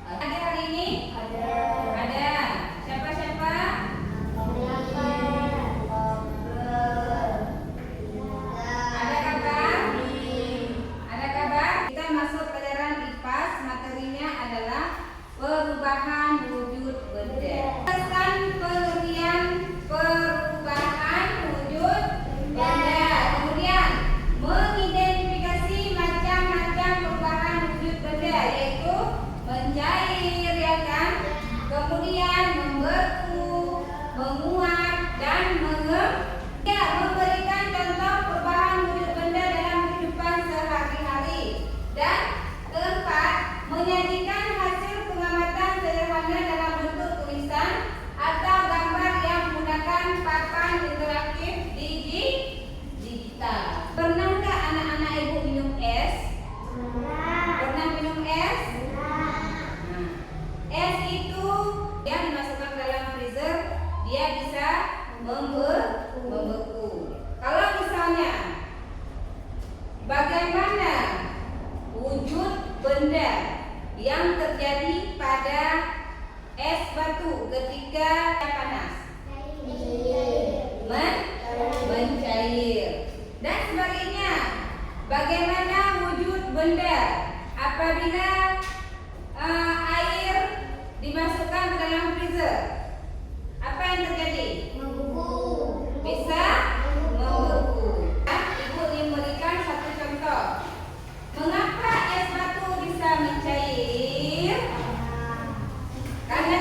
Ada hari ini? Ada. Siapa-siapa? Ada kabar? Ada kabar? Kita masuk pelajaran IPAS. Materinya adalah perubahan wujud benda. Jelaskan pengertian perubahan wujud benda. Kemudian mengidentifikasi macam-macam perubahan wujud benda, yaitu mencair, ya kan? Kemudian membeku, menguap, dan memberikan contoh perubahan wujud benda dalam kehidupan sehari-hari. Dan keempat, menyajikan hasil pengamatan sederhana dalam bentuk tulisan atau gambar yang menggunakan papan interaktif digital. Pernahkah anak-anak ibu minum es? Pernah minum es? Es itu dia dimasukkan ke dalam freezer, dia bisa membeku. Kalau misalnya bagaimana wujud benda yang terjadi pada es batu ketika panas? Mencair. Dan sebaliknya, bagaimana wujud benda apabila air dimasukkan ke dalam freezer? Apa yang terjadi? Bisa membeku. Ibu ingin memberikan satu contoh. Mengapa es batu bisa mencair? Karena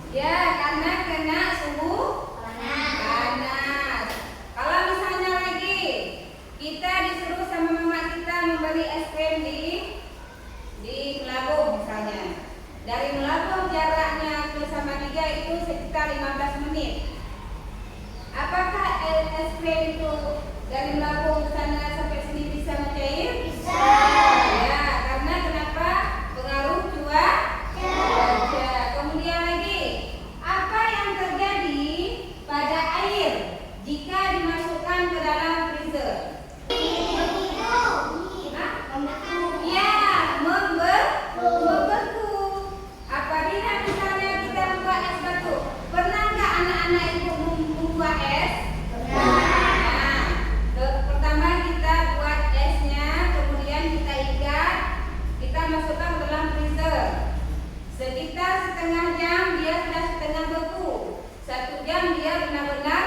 ya, karena kena suhu panas. Kalau misalnya lagi kita disuruh sama mama kita membeli es krim di Melabung misalnya. Dari Melabung jaraknya ke Salatiga itu sekitar 15 menit. Apakah es krim itu dari Melabung ke sana sampai sini bisa mencair? Bisa. Ya, karena kenapa? Pengaruh cuaca. Kemudian lagi, apa yang terjadi pada air jika dimasukkan ke dalam freezer? Ya, membeku. Apabila misalnya kita membuat es batu, pernahkah anak-anak ibu membuat es? Nah, pertama kita buat esnya, kemudian kita ikat, kita masukkan ke dalam freezer. Sekitar setengah jam dia sudah setengah beku. 1 jam dia benar-benar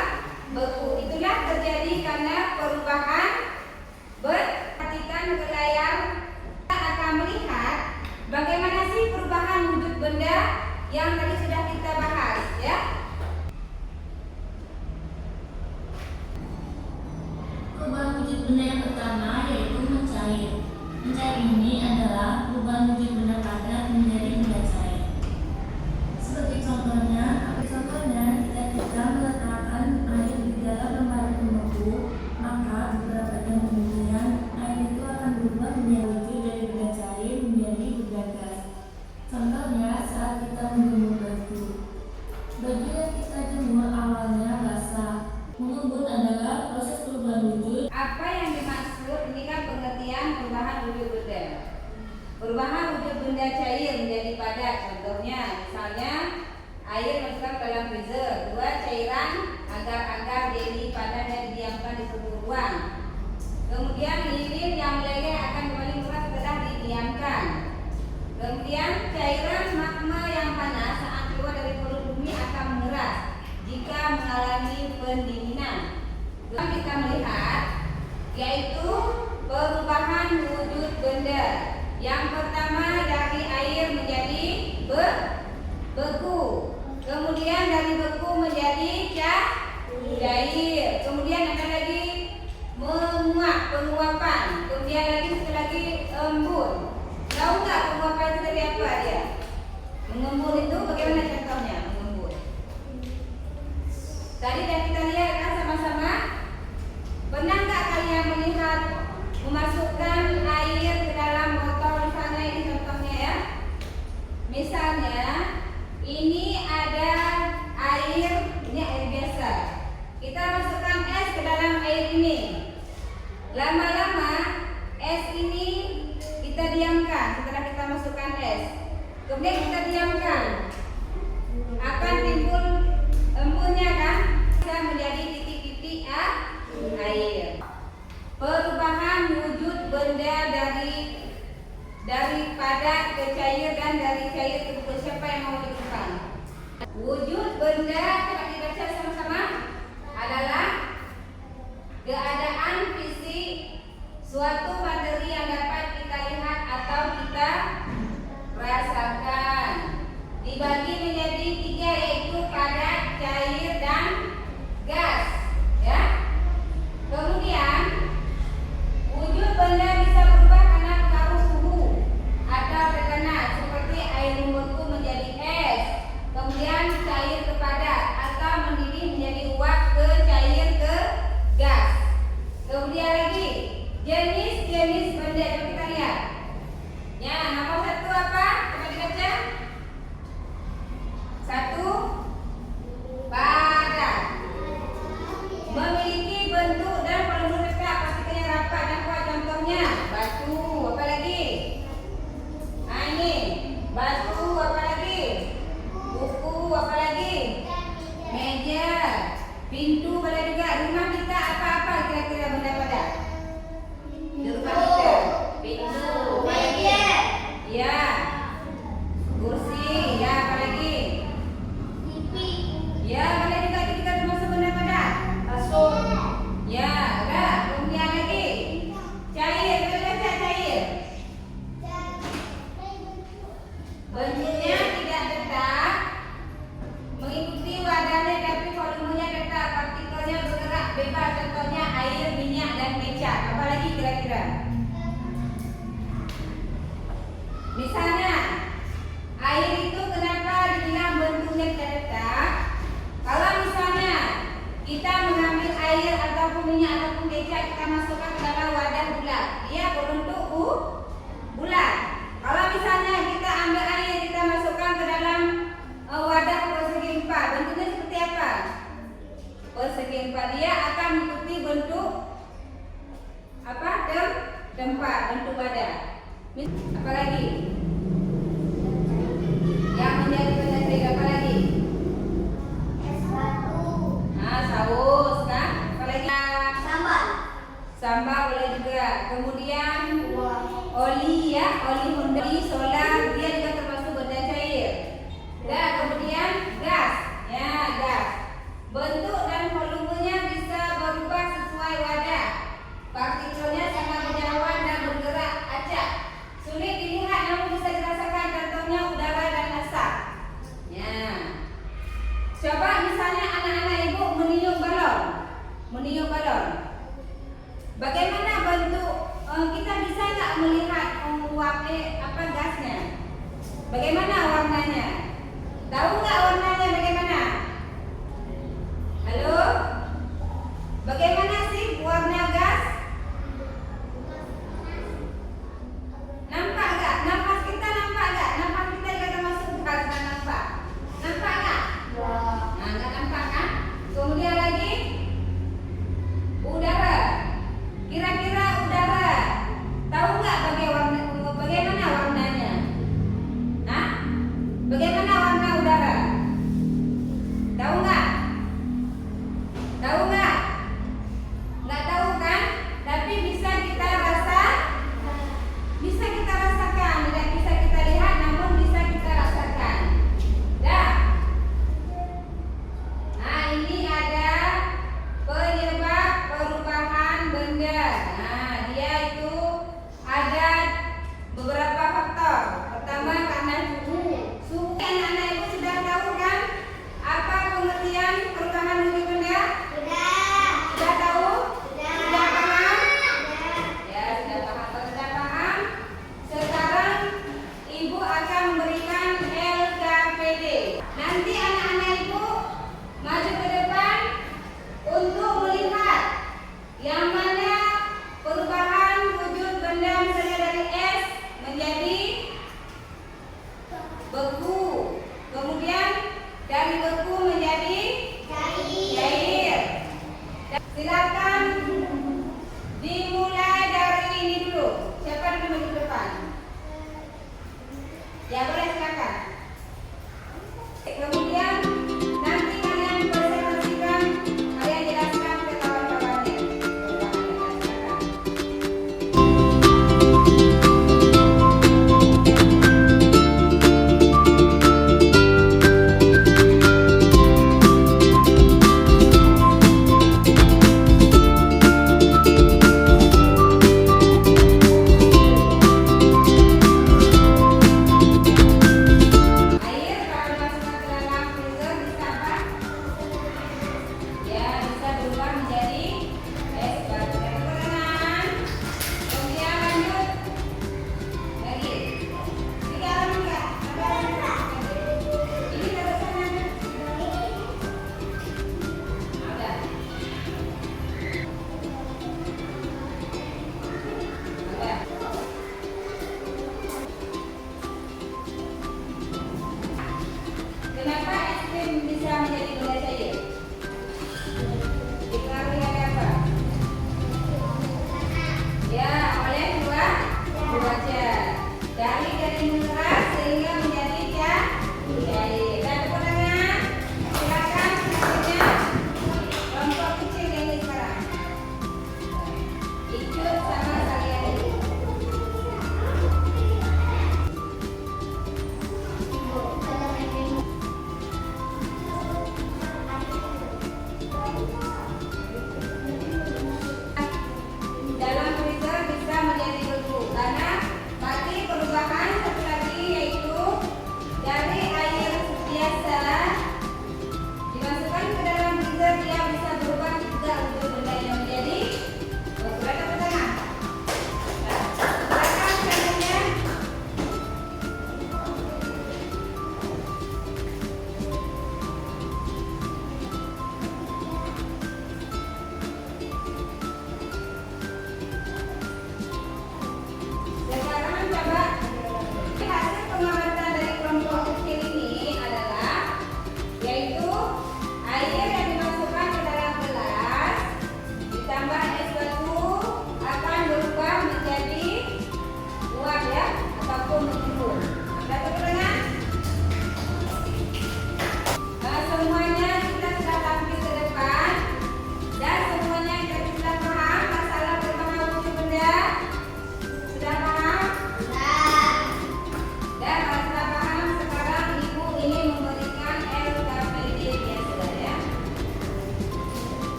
beku. Itulah terjadi karena perubahan. Perhatikan ke layar. Kita akan melihat bagaimana sih perubahan wujud benda yang tadi sudah kita bahas, ya. Perubahan wujud benda yang pertama yaitu mencair. Mencair ini adalah perubahan wujud benda padat menjadi benda cair. Sebagai contohnya kita meletakkan air di dalam lemari pembeku, maka beberapa jam kemudian air itu akan berubah menjadi wujud dari benda cair menjadi benda gas. Contohnya saat kita menjemur baju. Baju yang kita jemur awalnya basah. Mengembun adalah proses perubahan wujud. Apa yang dimaksud? Ini kan pengertian perubahan wujud benda. Perubahan wujud benda cair menjadi padat. Contohnya, misalnya air masukkan ke dalam freezer, buat cairan agar jadi padat dan didiamkan di suhu ruang. Kemudian lilin yang meleleh akan kembali murah setelah didiamkan. Kemudian cairan magma yang panas saat keluar dari perut bumi akan mengeras jika mengalami pendinginan. Kita melihat yaitu perubahan wujud benda. Yang pertama dari air menjadi beku. Kemudian dari beku menjadi cair. Kemudian ada lagi menguap, penguapan. Kemudian sekali lagi embun. Tahu nggak penguapan itu dari apa dia? Mengembun itu bagaimana contohnya mengembun? Tadi sudah kita lihat kan sama-sama. Pernah nggak kalian melihat memasukkan air ke dalam botol? Misalnya ini contohnya ya. Misalnya ini ada air, ini air biasa. Kita masukkan es ke dalam air ini. Lama-lama es ini kita diamkan setelah kita masukkan es. Kemudian kita diamkan. Akan timbul embunnya kan? Bisa menjadi titik-titik air. Perubahan wujud benda dari padat ke cair dan dari cair ke bubuk. Siapa yang mau diubah? Wujud benda, coba dibaca sama-sama, adalah keadaan fisik suatu materi yang dapat kita lihat atau kita rasakan. Dibagi menjadi 3, yaitu padat, cair, dan gas. Ya. Kemudian wujud benda bisa berubah karena pengaruh suhu atau tekanan, seperti air membeku menjadi es, kemudian cair ke padat, atau mendidih menjadi uap ke cair ke gas. Kemudian lagi jenis-jenis benda. Coba kita lihat. Ya, nomor 1 apa? Coba dibaca. 1, padat. Memiliki bentuk dan volume tetap, partikelnya rapat dan kuat. Contohnya batu. Apa lagi? Nah, ini batu. Apa lagi? Buku. Apa lagi? Meja. Pintu. Boleh juga. Rumah kita apa-apa kira-kira benda padat? Di rumah kita. Pintu. Meja. Ya. Kursi. Ya, apa lagi? Ya, boleh juga kita termasuk benda padat. Kasur. Ya, ada. Kemudian lagi cair. Boleh baca cair. Bentuknya tidak tetap, mengikuti wadahnya tapi volumenya tetap, partikelnya bergerak bebas. Contohnya air, minyak, dan kecap. Apalagi kira-kira? Misalnya air itu kenapa dibilang bentuknya tidak tetap? Kalau misalnya kita mengambil air ataupun minyak ataupun kecap, kita masukkan ke dalam wadah bulat, dia berbentuk bulat. Kalau misalnya kita ambil air, kita masukkan ke dalam wadah persegi 4, bentuknya seperti apa? Persegi 4. Dia akan mengikuti bentuk apa? Tempat, bentuk wadah. Apa lagi? Yang menjadi benda trik apa lagi? Nah, saus kan? Apa lagi? Sambal boleh juga. Kemudian oli, ya, oli solar, dia juga termasuk benda cair. Dan kemudian gas, ya, gas. Bentuk dan volumenya bisa berubah sesuai wadah. Partikelnya sangat menjawab dan bergerak acak. Sulit dilihat namun bisa dirasakan. Contohnya udara dan asap. Ya. Coba misalnya anak-anak ibu meniup balon. Bagaimana bentuk? Kita bisa nggak melihat apa gasnya? Bagaimana warnanya? Tahu nggak warnanya bagaimana? Halo? Bagaimana sih warna gas? Nampak nggak? Nafas kita nampak nggak? Nafas kita juga termasuk gas, nggak nampak? Nampak nggak? Nah, nggak nampak kan? Kemudian lagi udara. Kira-kira udara, tahu nggak bagaimana warnanya? Hah? Bagaimana warna udara? Tahu nggak? Tahu nggak?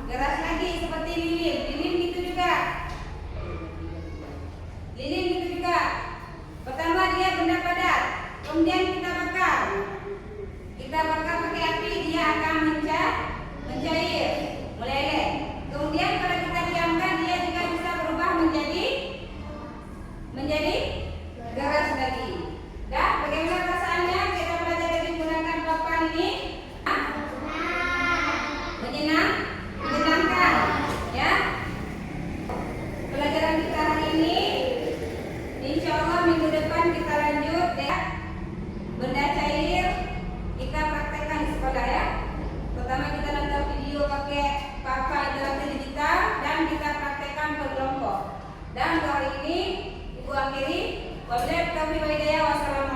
Geras lagi seperti lilin. Lilin gitu juga. Lilin gitu juga. Pertama dia benda padat, kemudian kita bakar. Kita bakar pakai api, dia akan mencair, meleleh. Kemudian kalau kita diamkan, dia juga bisa berubah menjadi geras lagi. Dah, bagaimana perasaannya? Kita belajar dari menggunakan papan ini. Menyenangkan, ya. Pelajaran kita hari ini, insya Allah minggu depan kita lanjut ya. Benda cair kita praktekkan di sekolah ya. Pertama kita nonton video pakai papan interaktif digital dan kita praktekkan berkelompok. Dan hari ini Ibu akhiri. Wabillahi taufiq wal hidayah. Wassalamualaikum.